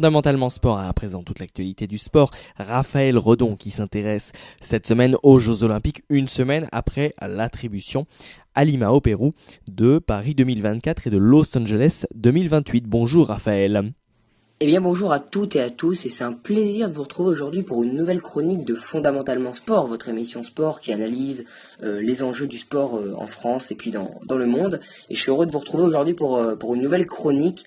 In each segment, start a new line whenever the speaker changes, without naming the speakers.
Fondamentalement Sport a à présent toute l'actualité du sport. Raphaël Redon qui s'intéresse cette semaine aux Jeux Olympiques, une semaine après l'attribution à Lima au Pérou de Paris 2024 et de Los Angeles 2028. Bonjour Raphaël.
Eh bien bonjour à toutes et à tous, et c'est un plaisir de vous retrouver aujourd'hui pour une nouvelle chronique de Fondamentalement Sport, votre émission sport qui analyse les enjeux du sport en France et puis dans le monde. Et je suis heureux de vous retrouver aujourd'hui pour une nouvelle chronique.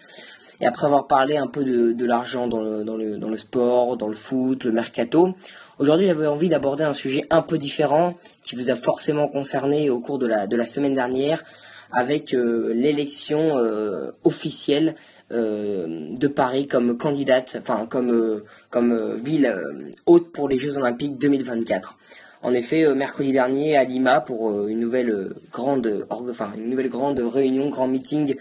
Et après avoir parlé un peu de l'argent dans le sport, dans le foot, le mercato, aujourd'hui j'avais envie d'aborder un sujet un peu différent qui vous a forcément concerné au cours de la semaine dernière avec l'élection officielle de Paris comme candidate, enfin comme ville hôte pour les Jeux Olympiques 2024. En effet, mercredi dernier à Lima pour une nouvelle grande réunion, grand meeting,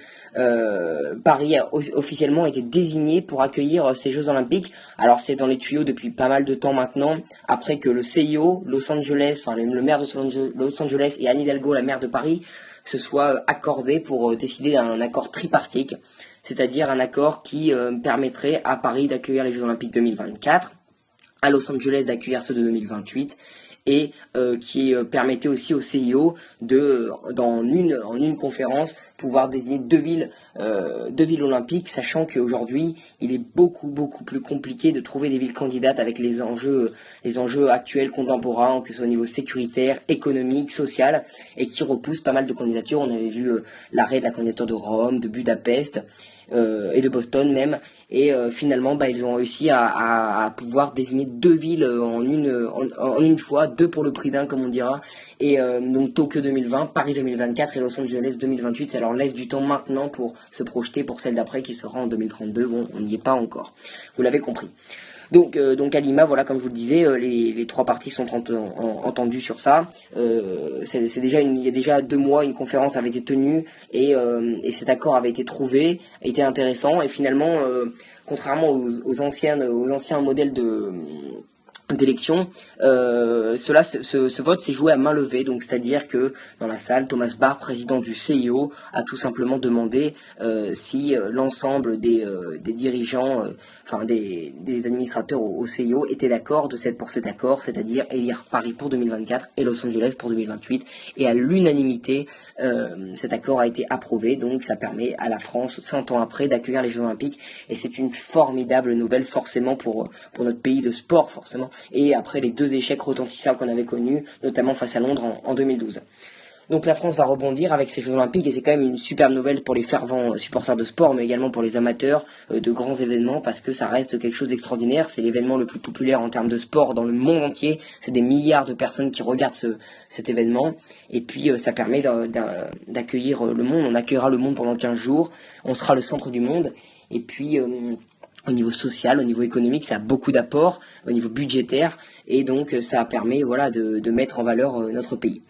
Paris a officiellement été désigné pour accueillir ces Jeux Olympiques. Alors c'est dans les tuyaux depuis pas mal de temps maintenant, après que le CIO, Los Angeles, le maire de Los Angeles et Anne Hidalgo, la maire de Paris, se soient accordés pour décider d'un accord tripartite, c'est-à-dire un accord qui permettrait à Paris d'accueillir les Jeux Olympiques 2024, à Los Angeles d'accueillir ceux de 2028, et qui permettait aussi au CIO en une conférence, pouvoir désigner deux villes olympiques, sachant qu'aujourd'hui, il est beaucoup plus compliqué de trouver des villes candidates avec les enjeux actuels, contemporains, que ce soit au niveau sécuritaire, économique, social, et qui repoussent pas mal de candidatures. On avait vu l'arrêt de la candidature de Rome, de Budapest, et de Boston même, et finalement ils ont réussi à pouvoir désigner deux villes en une fois, deux pour le prix d'un comme on dira, et donc Tokyo 2020, Paris 2024 et Los Angeles 2028. Ça leur laisse du temps maintenant pour se projeter pour celle d'après qui sera en 2032. Bon, on n'y est pas encore, vous l'avez compris. Donc à Lima, voilà, comme je vous le disais, les trois parties sont entendues sur ça. Il y a déjà 2 mois, une conférence avait été tenue et cet accord avait été trouvé, était intéressant, et finalement, contrairement aux anciens modèles d'élection, ce vote s'est joué à main levée, donc c'est-à-dire que dans la salle, Thomas Bach, président du CIO, a tout simplement demandé si l'ensemble des dirigeants, des administrateurs au CIO étaient d'accord pour cet accord, c'est-à-dire élire Paris pour 2024 et Los Angeles pour 2028, et à l'unanimité, cet accord a été approuvé, donc ça permet à la France, 100 ans après, d'accueillir les Jeux Olympiques, et c'est une formidable nouvelle forcément pour notre pays de sport, forcément, et après les 2 échecs retentissants qu'on avait connus, notamment face à Londres en 2012. Donc la France va rebondir avec ces Jeux Olympiques, et c'est quand même une superbe nouvelle pour les fervents supporters de sport, mais également pour les amateurs de grands événements, parce que ça reste quelque chose d'extraordinaire. C'est l'événement le plus populaire en termes de sport dans le monde entier. C'est des milliards de personnes qui regardent cet événement, et puis ça permet d'accueillir le monde. On accueillera le monde pendant 15 jours, on sera le centre du monde, et puis au niveau social, au niveau économique, ça a beaucoup d'apports, au niveau budgétaire, et donc ça permet de mettre en valeur notre pays.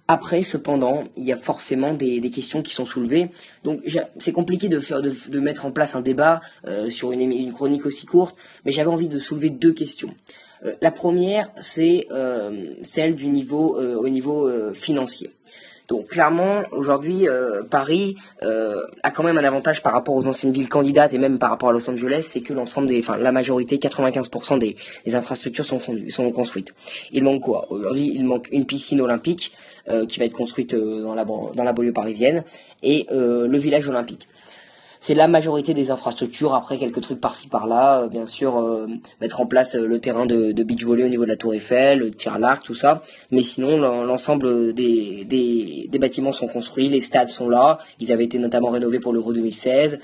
Après, cependant, il y a forcément des questions qui sont soulevées. Donc, c'est compliqué de mettre en place un débat sur une chronique aussi courte, mais j'avais envie de soulever 2 questions. La première, c'est celle au niveau financier. Donc clairement, aujourd'hui, Paris a quand même un avantage par rapport aux anciennes villes candidates et même par rapport à Los Angeles, c'est que la majorité, 95% des infrastructures sont construites. Il manque quoi? Aujourd'hui, il manque une piscine olympique qui va être construite dans la banlieue parisienne, et le village olympique. C'est la majorité des infrastructures. Après, quelques trucs par-ci par-là, bien sûr, mettre en place le terrain de beach volley au niveau de la Tour Eiffel, le tir à l'arc, tout ça. Mais sinon, l'ensemble des bâtiments sont construits, les stades sont là. Ils avaient été notamment rénovés pour l'Euro 2016.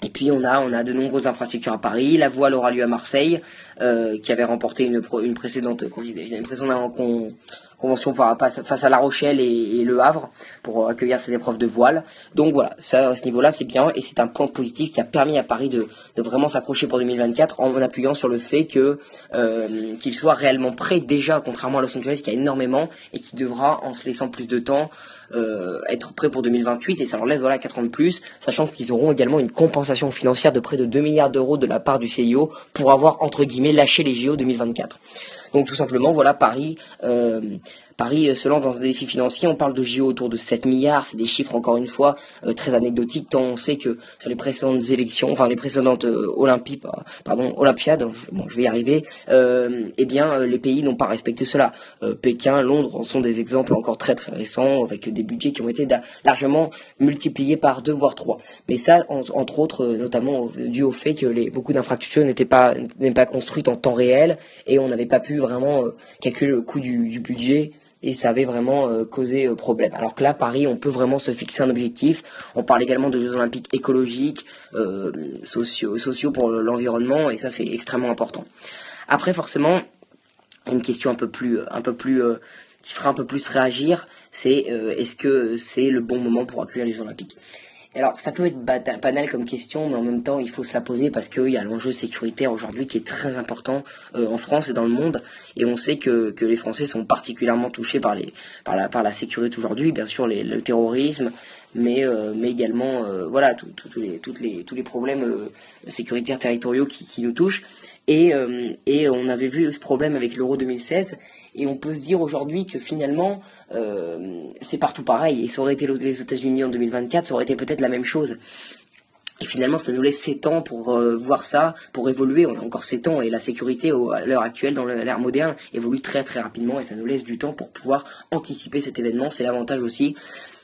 Et puis on a de nombreuses infrastructures à Paris. La voile aura lieu à Marseille, qui avait remporté une précédente convention face à La Rochelle et Le Havre pour accueillir ces épreuves de voile. Donc voilà, ça à ce niveau-là c'est bien, et c'est un point positif qui a permis à Paris de vraiment s'accrocher pour 2024 en appuyant sur le fait qu'il soit réellement prêt déjà, contrairement à Los Angeles qui a énormément et qui devra, en se laissant plus de temps, être prêt pour 2028, et ça leur laisse 4 ans de plus, sachant qu'ils auront également une compensation financière de près de 2 milliards d'euros de la part du CIO pour avoir entre guillemets lâché les JO 2024. Donc tout simplement, Paris Paris se lance dans un défi financier, on parle de JO autour de 7 milliards, c'est des chiffres encore une fois très anecdotiques, tant on sait que sur les précédentes élections, enfin les précédentes Olympiades, bon je vais y arriver, les pays n'ont pas respecté cela. Pékin, Londres en sont des exemples encore très très récents, avec des budgets qui ont été largement multipliés par 2 voire 3. Mais ça, entre autres, notamment dû au fait que beaucoup d'infrastructures n'étaient pas construites en temps réel, et on n'avait pas pu vraiment calculer le coût du budget, et ça avait vraiment causé problème. Alors que là, Paris, on peut vraiment se fixer un objectif. On parle également de Jeux Olympiques écologiques, sociaux pour l'environnement, et ça c'est extrêmement important. Après, forcément, une question un peu plus qui fera un peu plus réagir, c'est est-ce que c'est le bon moment pour accueillir les Jeux Olympiques? Alors, ça peut être banal comme question, mais en même temps, il faut se la poser parce qu'il y a l'enjeu sécuritaire aujourd'hui qui est très important en France et dans le monde. Et on sait que les Français sont particulièrement touchés par la sécurité aujourd'hui, bien sûr le terrorisme, mais également tous les problèmes sécuritaires territoriaux qui nous touchent. Et on avait vu ce problème avec l'Euro 2016, et on peut se dire aujourd'hui que finalement c'est partout pareil, et ça aurait été les États-Unis en 2024, ça aurait été peut-être la même chose. Et finalement, ça nous laisse 7 ans pour voir ça, pour évoluer. On a encore 7 ans, et la sécurité à l'heure actuelle, dans l'ère moderne, évolue très très rapidement, et ça nous laisse du temps pour pouvoir anticiper cet événement. C'est l'avantage aussi.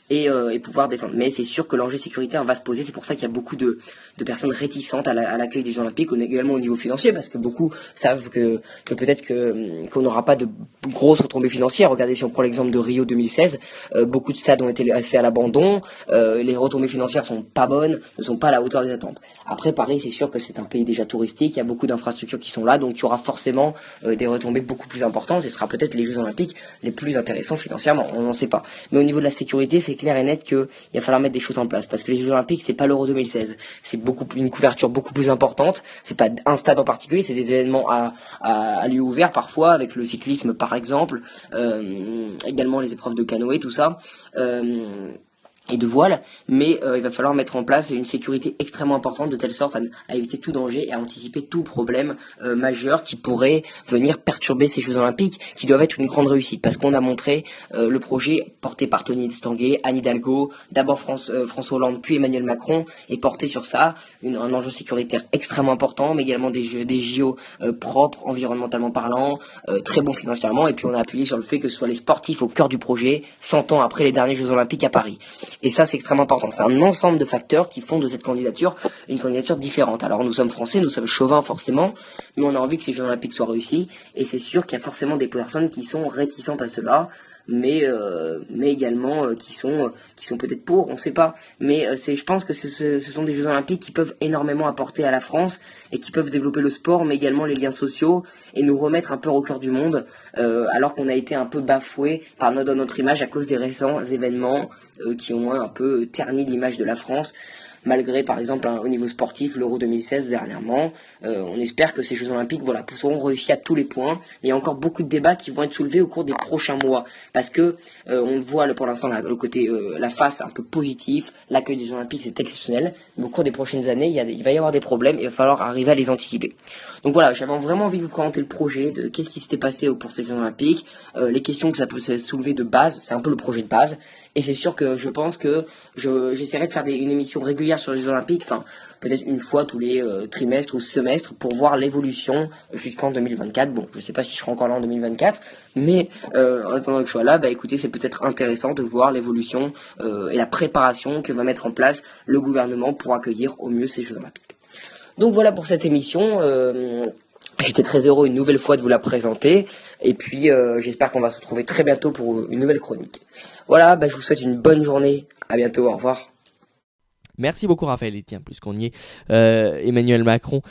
Et pouvoir défendre. Mais c'est sûr que l'enjeu sécuritaire va se poser. C'est pour ça qu'il y a beaucoup de personnes réticentes à l'accueil des Jeux Olympiques, également au niveau financier, parce que beaucoup savent que peut-être qu'on n'aura pas de grosses retombées financières. Regardez, si on prend l'exemple de Rio 2016, beaucoup de stades ont été laissés à l'abandon, les retombées financières sont pas bonnes, ne sont pas à la hauteur des attentes. Après, Paris, c'est sûr que c'est un pays déjà touristique, il y a beaucoup d'infrastructures qui sont là, donc il y aura forcément des retombées beaucoup plus importantes, et ce sera peut-être les Jeux Olympiques les plus intéressants financièrement, on n'en sait pas. Mais au niveau de la sécurité, c'est clair et net qu'il va falloir mettre des choses en place, parce que les Jeux Olympiques, c'est pas l'Euro 2016, c'est une couverture beaucoup plus importante, c'est pas un stade en particulier, c'est des événements à lieu ouvert parfois, avec le cyclisme par exemple, également les épreuves de canoë, tout ça, et de voile, mais il va falloir mettre en place une sécurité extrêmement importante, de telle sorte à éviter tout danger et à anticiper tout problème majeur qui pourrait venir perturber ces Jeux Olympiques, qui doivent être une grande réussite, parce qu'on a montré le projet porté par Tony Estanguet, Anne Hidalgo, d'abord François Hollande puis Emmanuel Macron, est porté sur ça, un enjeu sécuritaire extrêmement important, mais également des JO propres, environnementalement parlant, très bons financièrement, et puis on a appuyé sur le fait que ce soit les sportifs au cœur du projet, 100 ans après les derniers Jeux Olympiques à Paris. Et ça, c'est extrêmement important. C'est un ensemble de facteurs qui font de cette candidature une candidature différente. Alors, nous sommes français, nous sommes chauvins forcément, mais on a envie que ces Jeux Olympiques soient réussis. Et c'est sûr qu'il y a forcément des personnes qui sont réticentes à cela, mais également qui sont peut-être pour, on ne sait pas. Mais je pense que ce sont des Jeux Olympiques qui peuvent énormément apporter à la France et qui peuvent développer le sport, mais également les liens sociaux et nous remettre un peu au cœur du monde, alors qu'on a été un peu bafoué par notre image à cause des récents événements qui ont un peu terni l'image de la France. Malgré, par exemple, au niveau sportif, l'Euro 2016 dernièrement, on espère que ces Jeux Olympiques seront réussis à tous les points. Il y a encore beaucoup de débats qui vont être soulevés au cours des prochains mois, parce que on voit pour l'instant le côté, la face un peu positif, l'accueil des Jeux Olympiques c'est exceptionnel, mais au cours des prochaines années, il va y avoir des problèmes et il va falloir arriver à les anticiper. Donc voilà, j'avais vraiment envie de vous présenter le projet, de qu'est-ce qui s'était passé pour ces Jeux Olympiques, les questions que ça peut soulever de base, c'est un peu le projet de base. Et c'est sûr que je pense que j'essaierai de faire une émission régulière sur les Jeux Olympiques, enfin peut-être une fois tous les trimestres ou semestres, pour voir l'évolution jusqu'en 2024. Bon, je sais pas si je serai encore là en 2024, mais en attendant que je sois là, écoutez, c'est peut-être intéressant de voir l'évolution et la préparation que va mettre en place le gouvernement pour accueillir au mieux ces Jeux Olympiques. Donc voilà pour cette émission. J'étais très heureux une nouvelle fois de vous la présenter, et puis j'espère qu'on va se retrouver très bientôt pour une nouvelle chronique. Voilà, je vous souhaite une bonne journée, à bientôt, au revoir.
Merci beaucoup Raphaël, et tiens, plus qu'on y est, Emmanuel Macron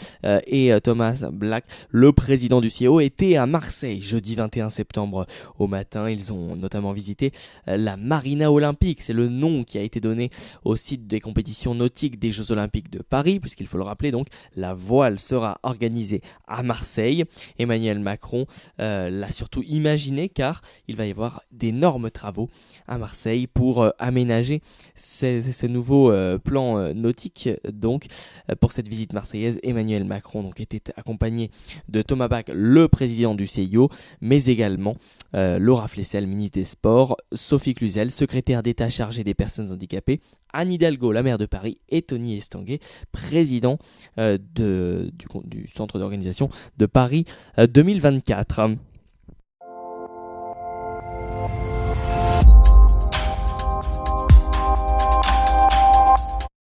et Thomas Black, le président du CIO, étaient à Marseille jeudi 21 septembre au matin. Ils ont notamment visité la Marina Olympique, c'est le nom qui a été donné au site des compétitions nautiques des Jeux Olympiques de Paris, puisqu'il faut le rappeler, donc la voile sera organisée à Marseille. Emmanuel Macron l'a surtout imaginé, car il va y avoir d'énormes travaux à Marseille pour aménager ces nouveaux plans plan nautique. Donc, pour cette visite marseillaise, Emmanuel Macron donc, était accompagné de Thomas Bach, le président du CIO, mais également Laura Flessel, ministre des Sports, Sophie Cluzel, secrétaire d'État chargée des personnes handicapées, Anne Hidalgo, la maire de Paris, et Tony Estanguet, président du centre d'organisation de Paris 2024.